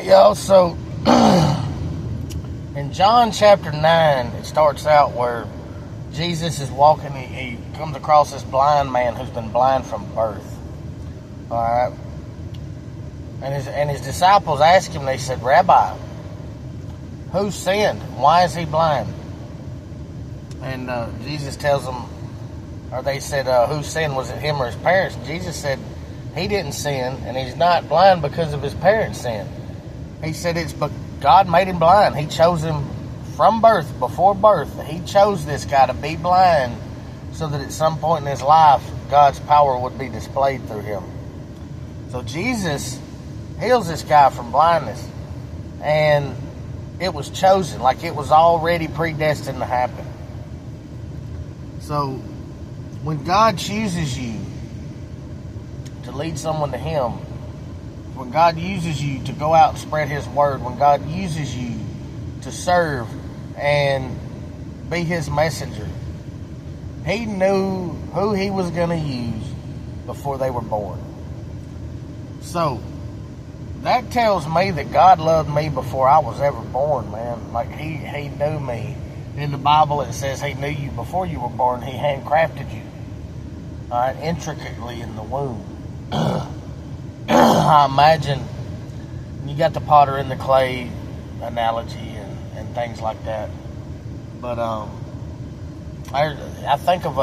Y'all, so in John chapter 9, it starts out where Jesus is walking. He comes across this blind man who's been blind from birth. All right. And his disciples asked him, they said, Rabbi, who sinned? Why is he blind? And Jesus tells them, or they said, who sinned? Was it him or his parents? And Jesus said, he didn't sin, and he's not blind because of his parents' sin. He said God made him blind. He chose him from birth, before birth. He chose this guy to be blind so that at some point in his life, God's power would be displayed through him. So Jesus heals this guy from blindness. And it was chosen, like it was already predestined to happen. So when God chooses you to lead someone to Him, when God uses you to go out and spread His word, when God uses you to serve and be His messenger, He knew who He was going to use before they were born. So that tells me that God loved me before I was ever born, man. Like He knew me. In the Bible it says He knew you before you were born. He handcrafted you, all right, intricately in the womb. I imagine you got the potter in the clay analogy and things like that. But I think of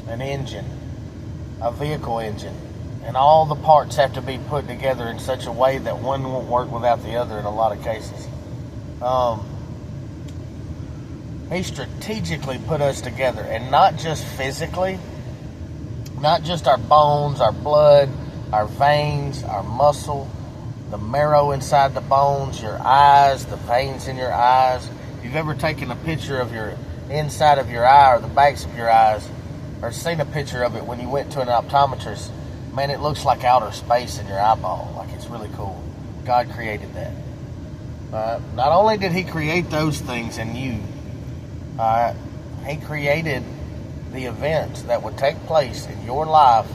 an engine, a vehicle engine, and all the parts have to be put together in such a way that one won't work without the other in a lot of cases. He strategically put us together, and not just physically, not just our bones, our blood, our veins, our muscle, the marrow inside the bones, your eyes, the veins in your eyes. If you've ever taken a picture of your inside of your eye or the backs of your eyes, or seen a picture of it when you went to an optometrist, man, it looks like outer space in your eyeball. Like, it's really cool. God created that. Not only did He create those things in you, He created the events that would take place in your life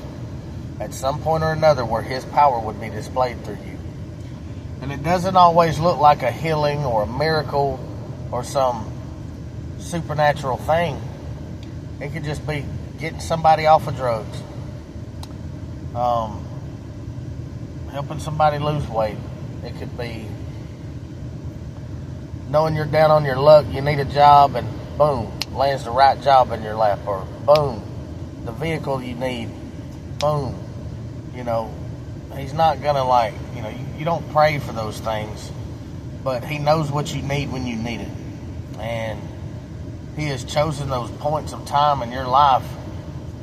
at some point or another where His power would be displayed through you. And it doesn't always look like a healing or a miracle or some supernatural thing. It could just be getting somebody off of drugs, helping somebody lose weight. It could be knowing you're down on your luck, you need a job, and boom, lands the right job in your lap, or boom, the vehicle you need, boom. You know, He's not gonna you don't pray for those things, but He knows what you need when you need it. And He has chosen those points of time in your life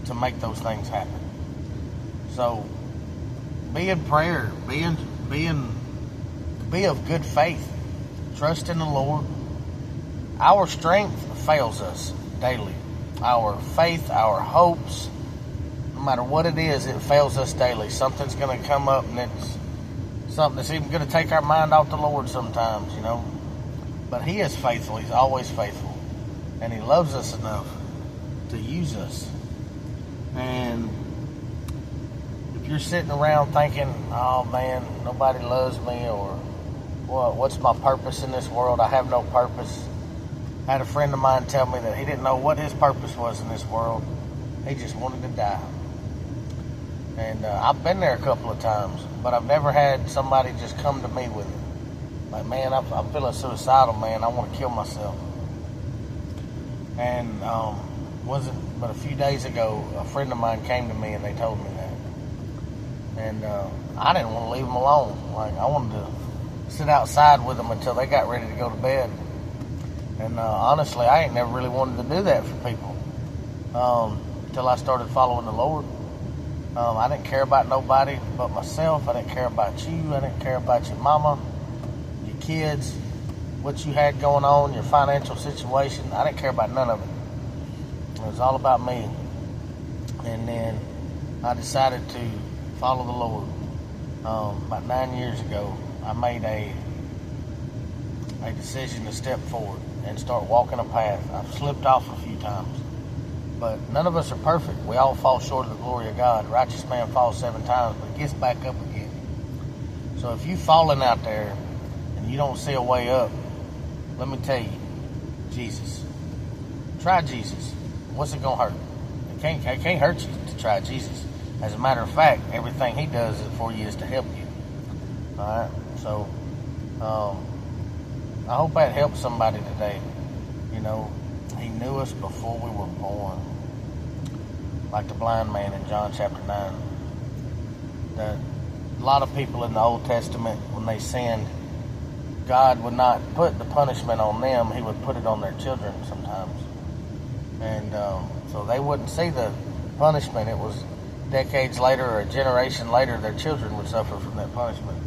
to make those things happen. So be in prayer, be of good faith, trust in the Lord. Our strength fails us daily. Our faith, our hopes, no matter what it is, it fails us daily. Something's going to come up, and it's something that's even going to take our mind off the Lord sometimes, you know. But He is faithful. He's always faithful. And He loves us enough to use us. And if you're sitting around thinking, oh man, nobody loves me, or what's my purpose in this world? I have no purpose. I had a friend of mine tell me that he didn't know what his purpose was in this world. He just wanted to die. And I've been there a couple of times, but I've never had somebody just come to me with it. Like, man, I'm feeling suicidal, man. I want to kill myself. And wasn't but a few days ago, a friend of mine came to me and they told me that. And I didn't want to leave them alone. Like, I wanted to sit outside with them until they got ready to go to bed. And honestly, I ain't never really wanted to do that for people until I started following the Lord. I didn't care about nobody but myself. I didn't care about you. I didn't care about your mama, your kids, what you had going on, your financial situation. I didn't care about none of it. It was all about me. And then I decided to follow the Lord. About 9 years ago, I made a decision to step forward and start walking a path. I've slipped off a few times, but none of us are perfect. We all fall short of the glory of God. Righteous man falls 7 times, but gets back up again. So if you've fallen out there and you don't see a way up, let me tell you, Jesus. Try Jesus. What's it going to hurt? It can't hurt you to try Jesus. As a matter of fact, everything he does for you is to help you. All right? So I hope that helps somebody today. You know, he knew us before we were born. Like the blind man in John chapter 9. That a lot of people in the Old Testament, when they sinned, God would not put the punishment on them. He would put it on their children sometimes. And so they wouldn't see the punishment. It was decades later or a generation later, their children would suffer from that punishment.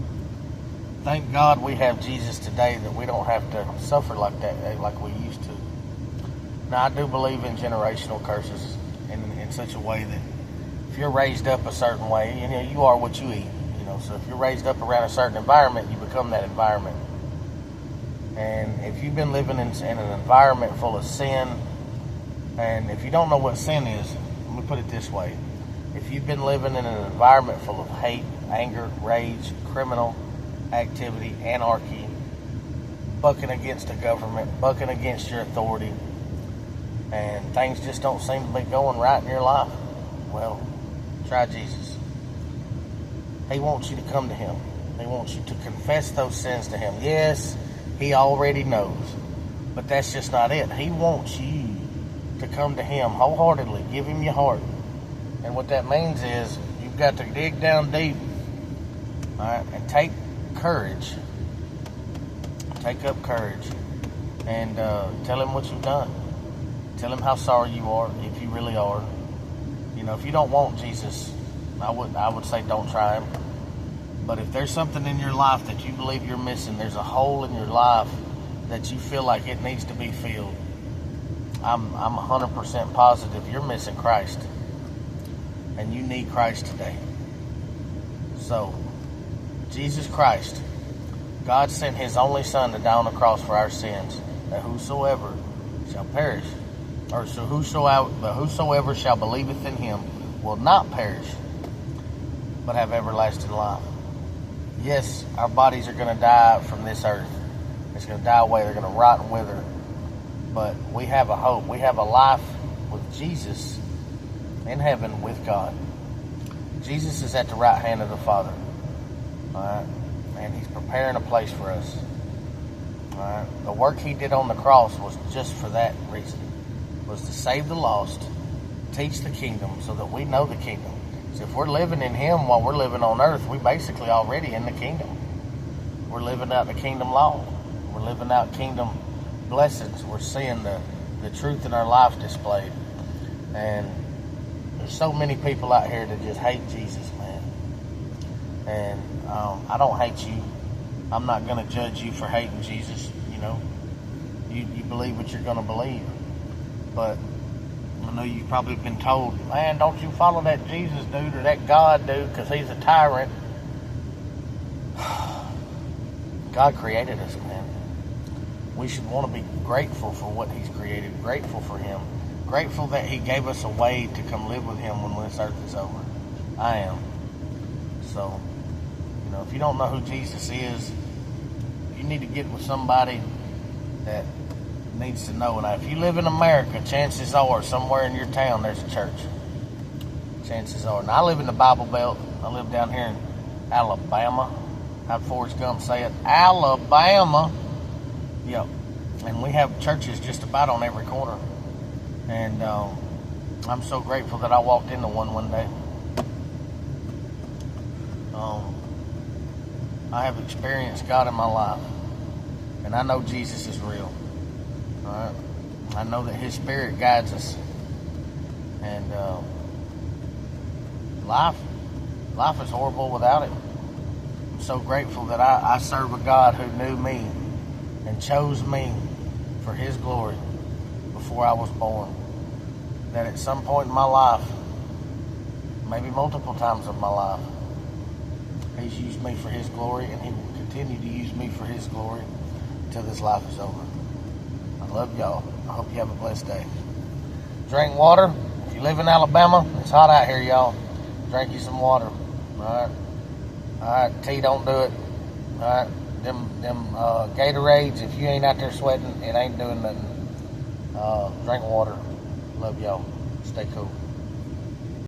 Thank God we have Jesus today, that we don't have to suffer like that, like we used to. Now, I do believe in generational curses in such a way that if you're raised up a certain way, you know, you are what you eat. You know, so if you're raised up around a certain environment, you become that environment. And if you've been living in an environment full of sin, and if you don't know what sin is, let me put it this way. If you've been living in an environment full of hate, anger, rage, criminal activity, anarchy, bucking against the government, bucking against your authority, and things just don't seem to be going right in your life, well, try Jesus. He wants you to come to him. He wants you to confess those sins to him. Yes, he already knows, but that's just not it. He wants you to come to him wholeheartedly. Give him your heart. And what that means is you've got to dig down deep, all right, and take courage. Take up courage and tell him what you've done. Tell him how sorry you are, if you really are. You know, if you don't want Jesus, I would say don't try him. But if there's something in your life that you believe you're missing, there's a hole in your life that you feel like it needs to be filled, I'm 100% positive you're missing Christ. And you need Christ today. So, Jesus Christ, God sent his only Son to die on the cross for our sins, that whosoever shall perish, or so whosoever shall believeth in him will not perish, but have everlasting life. Yes, our bodies are going to die from this earth. It's going to die away. They're going to rot and wither. But we have a hope. We have a life with Jesus in heaven with God. Jesus is at the right hand of the Father. All right? And he's preparing a place for us. All right? The work he did on the cross was just for that reason. Was to save the lost, teach the kingdom so that we know the kingdom. So if we're living in him while we're living on earth, we're basically already in the kingdom. We're living out the kingdom law. We're living out kingdom blessings. We're seeing the truth in our life displayed. And there's so many people out here that just hate Jesus, man. And I don't hate you. I'm not going to judge you for hating Jesus. You know, you believe what you're going to believe. But I know you've probably been told, man, don't you follow that Jesus dude or that God dude because he's a tyrant. God created us, man. We should want to be grateful for what he's created, grateful for him, grateful that he gave us a way to come live with him when this earth is over. I am. So, you know, if you don't know who Jesus is, you need to get with somebody that needs to know. Now, if you live in America, chances are somewhere in your town there's a church. Chances are. Now, I live in the Bible Belt. I live down here in Alabama. How'd Forrest Gump say it? Alabama. Yep. And we have churches just about on every corner. And I'm so grateful that I walked into one day. I have experienced God in my life. And I know Jesus is real. All right. I know that his spirit guides us. And life is horrible without him. I'm so grateful that I serve a God who knew me and chose me for his glory before I was born. That at some point in my life, maybe multiple times of my life, he's used me for his glory, and he will continue to use me for his glory until this life is over. I love y'all. I hope you have a blessed day. Drink water. If you live in Alabama, it's hot out here, y'all. Drink you some water. All right. Alright, T, don't do it. Alright, them Gatorades, if you ain't out there sweating, it ain't doing nothing. Drink water. Love y'all. Stay cool.